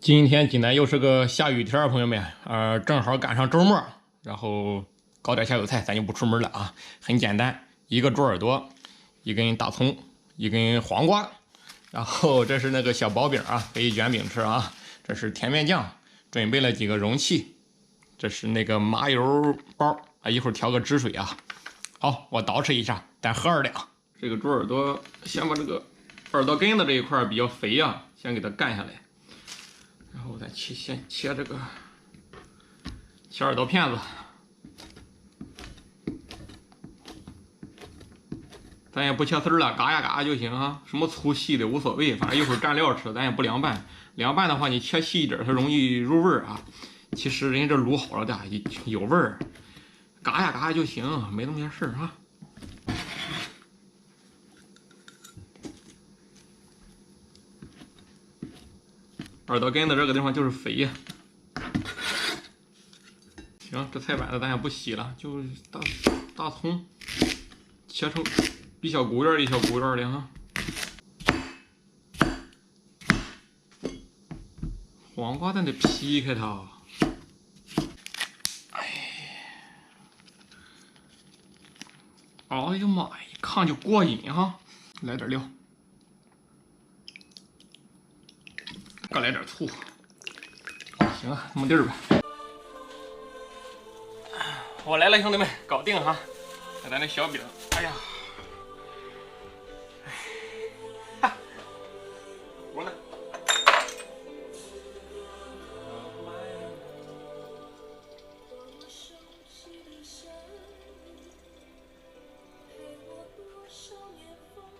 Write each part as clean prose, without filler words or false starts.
今天济南又是个下雨天，朋友们，正好赶上周末，然后搞点下酒菜，咱就不出门了啊，很简单，一个猪耳朵，一根大葱，一根黄瓜，然后这是那个小薄饼啊，可以卷饼吃啊，这是甜面酱，准备了几个容器，这是那个麻油包啊，一会儿调个汁水啊。好，我捯饬一下，咱喝2两。这个猪耳朵，先把这个耳朵根子这一块比较肥啊，先给它干下来。然后再先切这个切耳朵片子，咱也不切丝了，嘎呀嘎就行啊，什么粗细的无所谓，反正一会儿蘸料吃，咱也不凉拌。凉拌的话，你切细一点，它容易入味儿啊。其实人家这卤好了的，有味儿，嘎呀嘎就行，没那么件事啊。耳朵根子这个地方就是肥呀。行，这菜板子咱也不洗了，就大葱切成一小骨圆一小骨圆的哈。黄瓜咱得劈开它。哎呀妈呀，一看就过瘾哈！来点料，再来点醋。行啊，那么地儿吧。我来了，兄弟们，搞定哈！看咱那小饼，哎呀，哈，我呢？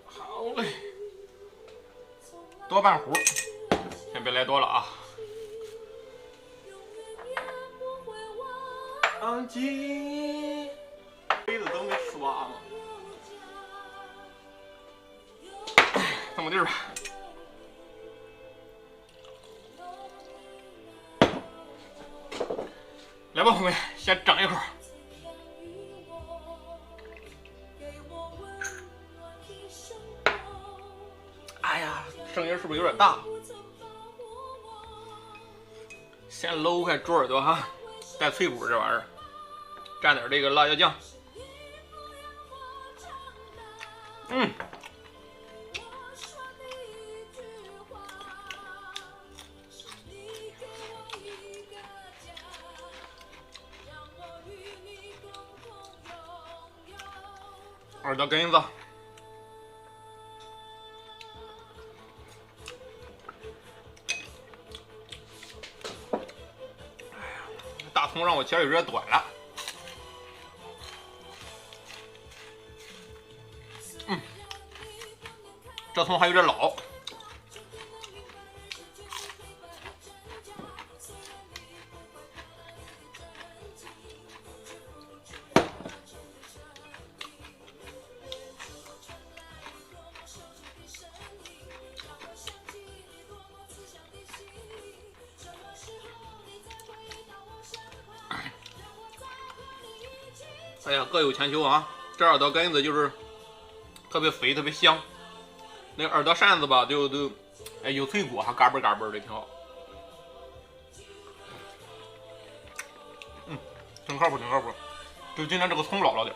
好嘞，多半壶，先别来多了啊。安静，杯子都没刷吗？这么地儿吧。来吧，朋友们，先整一口。哎呀，声音是不是有点大？先搂开猪耳朵哈，带脆骨这玩意儿，蘸点这个辣椒酱。耳朵根子，大葱让我切的有点短了。这葱还有点老。哎呀，各有千秋啊！这耳朵根子就是特别肥，特别香。那耳朵扇子吧，都哎有脆骨，还嘎嘣嘎嘣的，挺好。挺靠谱，挺靠谱。就今天这个葱老了点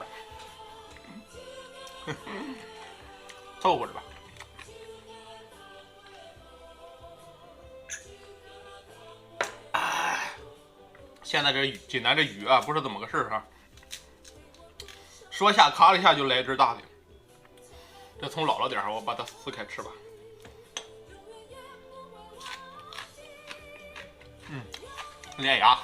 凑合着吧。现在这济南这雨啊，不知道怎么个事哈。说下咔了一下就来一阵大的。这葱老了点，我把它撕开吃吧。连牙。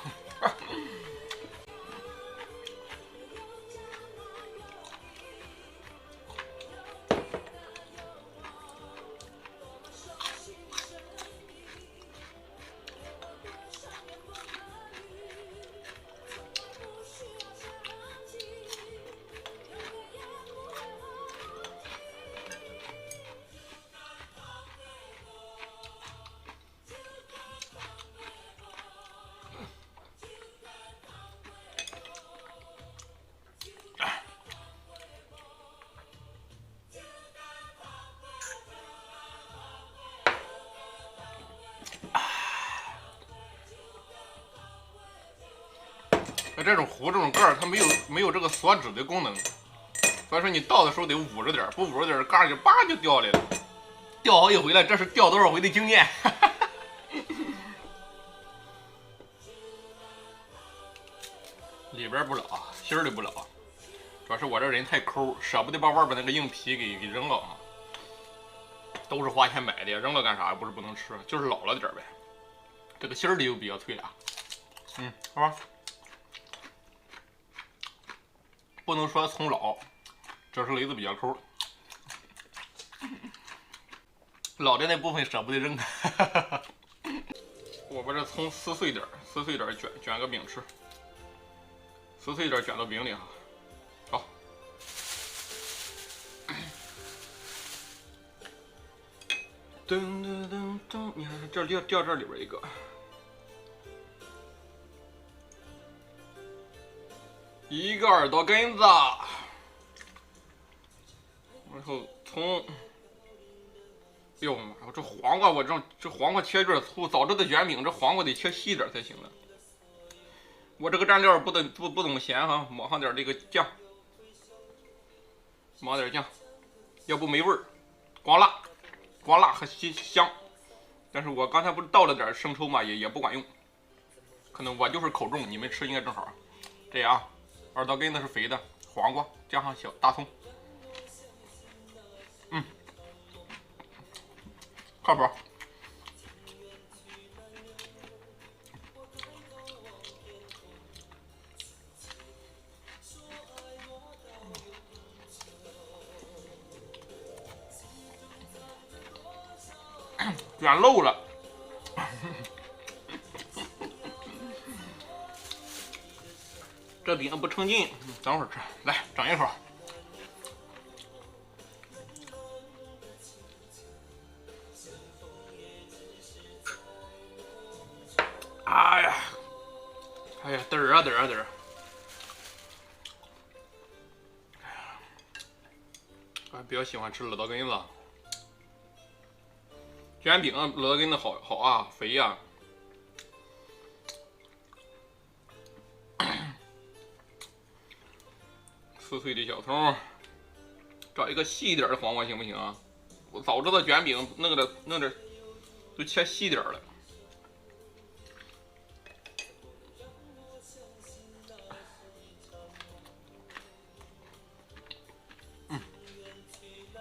这种壶这种盖儿，它没有这个锁止的功能，所以说你倒的时候得捂着点，不捂着点，盖儿就叭就掉下来了。掉好几回了，这是掉多少回的经验。里边不老，芯儿里不老，主要是我这人太抠，舍不得把外边那个硬皮给扔了啊。都是花钱买的，扔了干啥？不是不能吃，就是老了点呗。这个芯儿里又比较脆啊。好吧。不能说葱老，这是雷子比较抠。老的那部分舍不得扔。我把这葱撕碎点，卷个饼吃。撕碎点卷到饼里哈。好。噔噔噔噔，你看这掉这里边一个。一个耳朵根子，然后葱。哟妈！这黄瓜我这黄瓜切有点粗，早知道卷饼这黄瓜得切细点才行了。我这个蘸料不怎么咸哈，抹上点这个酱，抹点酱，要不没味儿，光辣和香。但是我刚才不是倒了点生抽嘛，也不管用，可能我就是口重，你们吃应该正好。这样，耳朵根子是肥的，黄瓜加上小大葱，靠谱。卷漏了。这饼不成劲，等会儿吃。来，整一口。哎呀，嘚儿啊嘚儿啊嘚儿！我比较喜欢吃耳朵根子。卷饼耳朵根子好啊，肥呀、撕碎的小葱，找一个细一点的黄瓜行不行啊？我早知道卷饼弄点就切细点了。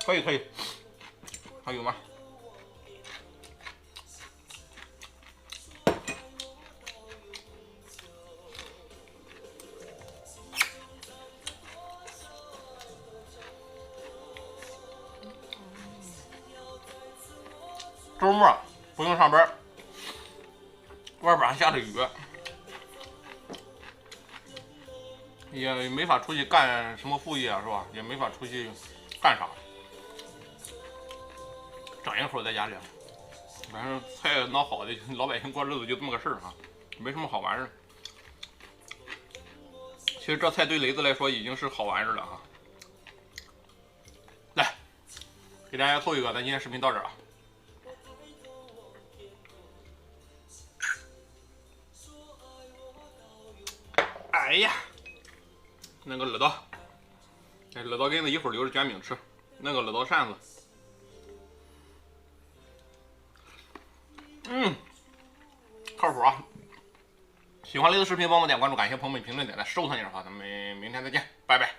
可以，还有吗？周末不用上班，外边还下着雨，也没法出去干什么副业啊，是吧？也没法出去干啥，整一口在家里，反正菜闹好的，老百姓过日子就这么个事儿啊，没什么好玩意儿。其实这菜对雷子来说已经是好玩意儿了哈。来，给大家凑一个，咱今天视频到这儿啊。哎呀，那个耳朵，耳朵根子一会儿留着卷饼吃，那个耳朵扇子，靠谱啊！喜欢雷子视频帮忙点关注，感谢朋友们评论点赞收藏点的话，咱们明天再见，拜拜。